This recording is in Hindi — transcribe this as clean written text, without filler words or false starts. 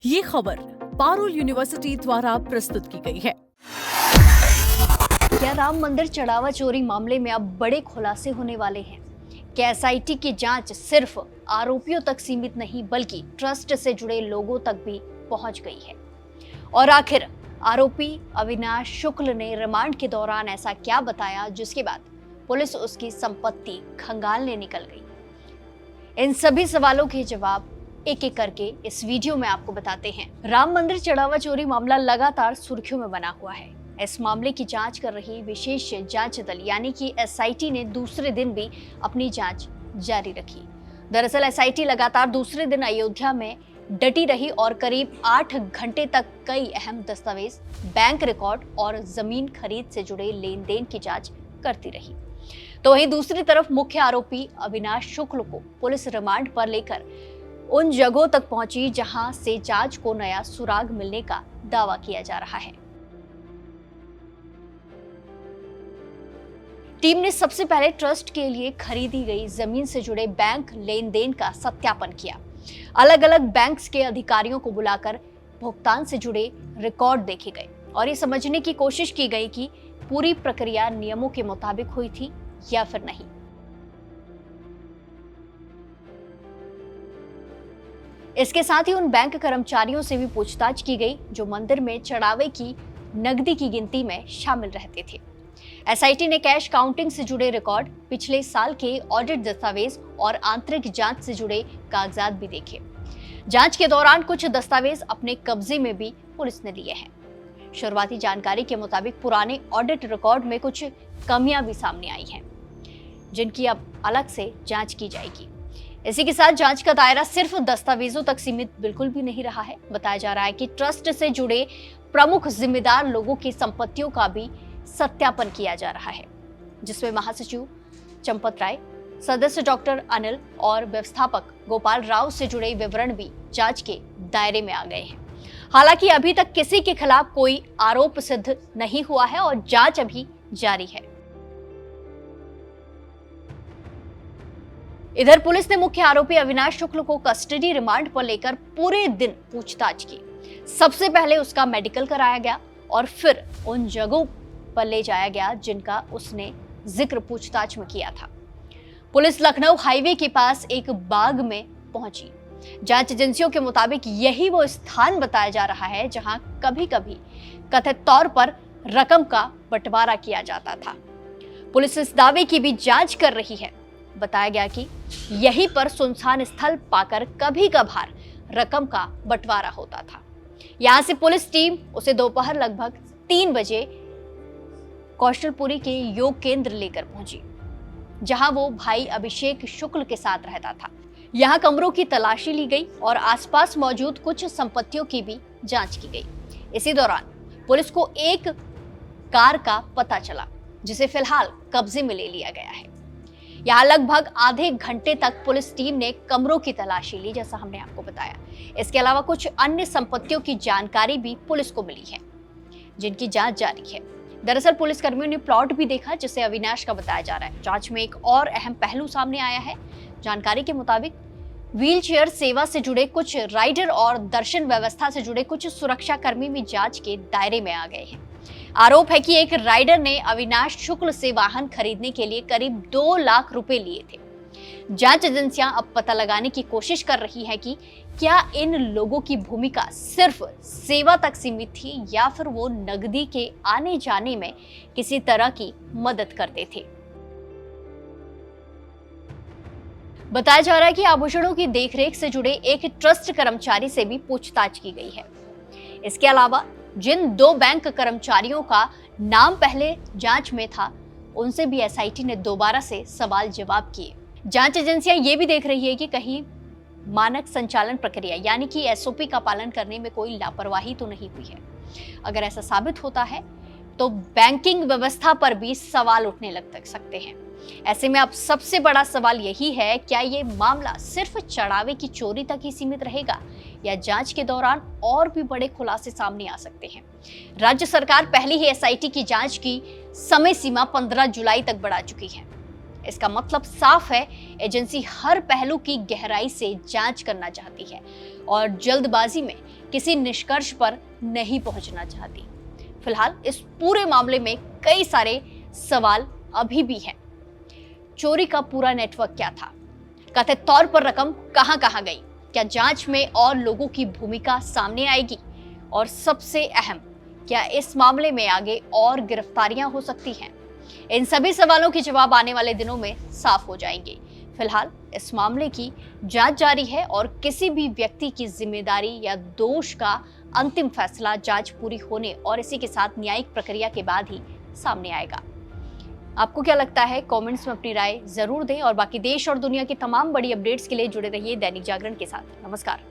ये खबर पारुल यूनिवर्सिटी द्वारा प्रस्तुत की गई है। क्या राम मंदिर चढ़ावा चोरी मामले में अब बड़े खुलासे होने वाले हैं? क्या एसआईटी की जांच सिर्फ आरोपियों तक सीमित नहीं बल्कि ट्रस्ट से जुड़े लोगों तक भी पहुंच गई है? और आखिर आरोपी अविनाश शुक्ल ने रिमांड के दौरान ऐसा क्या बताया जिसके बाद पुलिस उसकी संपत्ति खंगालने निकल गई? इन सभी सवालों के जवाब एक एक करके इस वीडियो में आपको बताते हैं। राम मंदिर चढ़ावा चोरी मामला लगातार सुर्खियों में बना हुआ है। इस मामले की जांच कर रही विशेष जांच दल यानी कि एसआईटी ने दूसरे दिन भी अपनी जांच जारी रखी। दरअसल एसआईटी लगातार दूसरे दिन अयोध्या में डटी रही और करीब 8 घंटे तक कई अहम दस्तावेज, बैंक रिकॉर्ड और जमीन खरीद से जुड़े लेन देन की जांच करती रही। तो वहीं दूसरी तरफ मुख्य आरोपी अविनाश शुक्ल को पुलिस रिमांड पर लेकर उन जगहों तक पहुंची जहां से जांच को नया सुराग मिलने का दावा किया जा रहा है। टीम ने सबसे पहले ट्रस्ट के लिए खरीदी गई जमीन से जुड़े बैंक लेन देन का सत्यापन किया। अलग अलग बैंक्स के अधिकारियों को बुलाकर भुगतान से जुड़े रिकॉर्ड देखे गए और ये समझने की कोशिश की गई कि पूरी प्रक्रिया नियमों के मुताबिक हुई थी या फिर नहीं। इसके साथ ही उन बैंक कर्मचारियों से भी पूछताछ की गई जो मंदिर में चढ़ावे की नकदी की गिनती में शामिल रहते थे। एसआईटी ने कैश काउंटिंग से जुड़े रिकॉर्ड, पिछले साल के ऑडिट दस्तावेज और आंतरिक जांच से जुड़े कागजात भी देखे। जांच के दौरान कुछ दस्तावेज अपने कब्जे में भी पुलिस ने लिए हैं। शुरुआती जानकारी के मुताबिक पुराने ऑडिट रिकॉर्ड में कुछ कमियां भी सामने आई हैं, जिनकी अब अलग से जांच की जाएगी। इसी के साथ जांच का दायरा सिर्फ दस्तावेजों तक सीमित बिल्कुल भी नहीं रहा है। बताया जा रहा है कि ट्रस्ट से जुड़े प्रमुख जिम्मेदार लोगों की संपत्तियों का भी सत्यापन किया जा रहा है, जिसमें महासचिव चंपत राय, सदस्य डॉक्टर अनिल और व्यवस्थापक गोपाल राव से जुड़े विवरण भी जांच के दायरे में आ गए हैं। हालांकि अभी तक किसी के खिलाफ कोई आरोप सिद्ध नहीं हुआ है और जांच अभी जारी है। इधर पुलिस ने मुख्य आरोपी अविनाश शुक्ल को कस्टडी रिमांड पर लेकर पूरे दिन पूछताछ की। सबसे पहले उसका मेडिकल कराया गया और फिर उन जगहों पर ले जाया गया जिनका उसने जिक्र पूछताछ में किया था। पुलिस लखनऊ हाईवे के पास एक बाग में पहुंची। जांच एजेंसियों के मुताबिक यही वो स्थान बताया जा रहा है जहां कभी-कभी कथित तौर पर रकम का बंटवारा किया जाता था। पुलिस इस दावे की भी जांच कर रही है। बताया गया कि यहीं पर सुनसान स्थल पाकर कभी-कभार रकम का बंटवारा होता था। यहां से पुलिस टीम उसे दोपहर लगभग 3 बजे कौशलपुरी के योग केंद्र लेकर पहुंची, जहां वो भाई अभिषेक शुक्ल के साथ रहता था। यहां कमरों की तलाशी ली गई और आसपास मौजूद कुछ संपत्तियों की भी जांच की गई। इसी दौरान पुलिस को एक कार का पता चला, जिसे फिलहाल कब्जे में ले लिया गया है। यहाँ लगभग आधे घंटे तक पुलिस टीम ने कमरों की तलाशी ली, जैसा हमने आपको बताया। इसके अलावा कुछ अन्य संपत्तियों की जानकारी भी पुलिस को मिली है, जिनकी जांच जारी है। दरअसल पुलिस कर्मियों ने प्लॉट भी देखा जिसे अविनाश का बताया जा रहा है। जांच में एक और अहम पहलू सामने आया है। जानकारी के मुताबिक व्हीलचेयर सेवा से जुड़े कुछ राइडर और दर्शन व्यवस्था से जुड़े कुछ सुरक्षा कर्मी भी जांच के दायरे में आ गए हैं। आरोप है कि एक राइडर ने अविनाश शुक्ल से वाहन खरीदने के लिए करीब 2 लाख रुपए लिए थे। जांच एजेंसियां अब पता लगाने की कोशिश कर रही है कि क्या इन लोगों की भूमिका सिर्फ सेवा तक सीमित थी या फिर वो नकदी के आने जाने में किसी तरह की मदद करते थे। बताया जा रहा है कि आभूषणों की देखरेख से जुड़े एक ट्रस्ट कर्मचारी से भी पूछताछ की गई है। इसके अलावा जिन 2 बैंक कर्मचारियों का नाम पहले जांच में था, उनसे भी एसआईटी ने दोबारा से सवाल जवाब किए। जांच एजेंसियां ये भी देख रही है कि कहीं मानक संचालन प्रक्रिया यानी कि एसओपी का पालन करने में कोई लापरवाही तो नहीं हुई है। अगर ऐसा साबित होता है तो बैंकिंग व्यवस्था पर भी सवाल उठने लग सकते हैं। ऐसे में अब सबसे बड़ा सवाल यही है, क्या ये मामला सिर्फ चढ़ावे की चोरी तक ही सीमित रहेगा या जांच के दौरान और भी बड़े खुलासे सामने आ सकते हैं। राज्य सरकार पहले ही एसआईटी की जांच की समय सीमा 15 जुलाई तक बढ़ा चुकी है। इसका मतलब साफ है, एजेंसी हर पहलू की गहराई से जांच करना चाहती है और जल्दबाजी में किसी निष्कर्ष पर नहीं पहुंचना चाहती। फिलहाल इस पूरे मामले में कई सारे सवाल अभी भी हैं। चोरी का पूरा नेटवर्क क्या था? कथित तौर पर रकम कहां गई? क्या जांच में और लोगों की भूमिका सामने आएगी? और सबसे अहम, क्या इस मामले में आगे और गिरफ्तारियां हो सकती हैं? इन सभी सवालों के जवाब आने वाले दिनों में साफ हो जाएंगे। फिलहाल इस मामले की जांच जारी है और किसी भी व्यक्ति की जिम्मेदारी या दोष का अंतिम फैसला जांच पूरी होने और इसी के साथ न्यायिक प्रक्रिया के बाद ही सामने आएगा। आपको क्या लगता है? कमेंट्स में अपनी राय जरूर दें और बाकी देश और दुनिया की तमाम बड़ी अपडेट्स के लिए जुड़े रहिए दैनिक जागरण के साथ। नमस्कार।